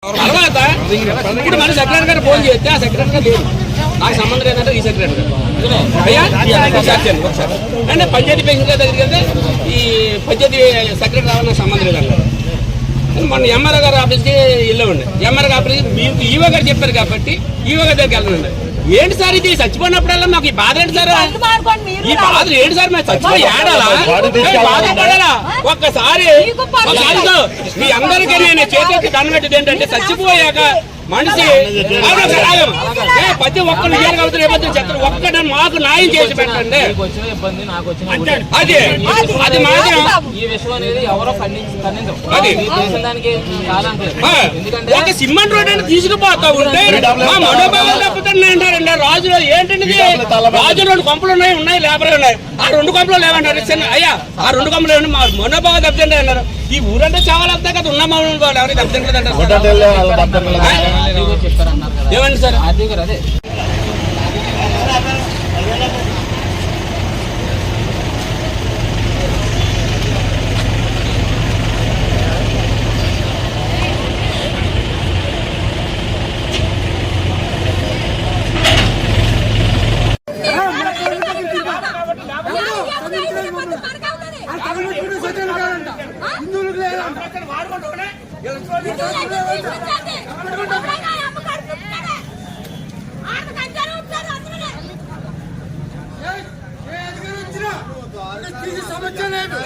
తర్వాత ఇప్పుడు మన సెక్రటరీ గారు ఫోన్ చేస్తే ఆ సెక్రటరీ గారు లేదు, నాకు సంబంధం లేదంటే ఈ సెక్రటరీ గారు అయ్యా ఒకసారి అంటే పంచాయతీ పెన్షన్ గారి దగ్గరికి వెళ్తే ఈ పంచాయతీ సెక్రటరీ రావాలని నాకు సంబంధం లేదన్నారు. మొన్న ఎంఆర్ఓ గారు ఆఫీస్కి వెళ్ళామండి. ఎంఆర్ఓ ఆఫీస్కి మీకు ఈవో గారు చెప్పారు కాబట్టి ఈవో గారి దగ్గరికి వెళ్ళండి. ఏంటి సార్ ఇది చచ్చిపోయినప్పుడల్లా మాకు ఈ బాధ ఏంటి సార్, ఈ బాధ ఏంటి సార్ మేము చచ్చిపోయి ఏడాలా బాధపడాలా? ఒక్కసారి మీ అందరికీ నేను చేతికి కనబెట్టేది ఏంటంటే చచ్చిపోయాక మనిషి ప్రతి ఒక్కరు కాబట్టి రేపొద్దు చెప్తారు ఒక్కటే మాకు న్యాయం చేసి పెట్టండి. అది అది మాత్రం ఒక సిమెంట్ రోడ్ అని తీసుకుపోతా ఉంటే మా మనోభావాలు తప్పుతున్నాయి అంటారండి. రాజులో ఏంటంటే రాజు 2 కొంపలు ఉన్నాయి లేబర్ ఉన్నాయి. ఆ 2 కొంపలు లేవంటారు. అయ్యా ఆ 2 కొంపలు ఏమన్నా మా మనోభావాలు తప్పుతుంటే అన్నారు. ఈ ఊరంటే చాలా వద్దా కదా ఉన్న మనోభావాలు ఎవరికి తప్పుతుంటారు ఏమండి సార్? అదే సమస్య లేదు.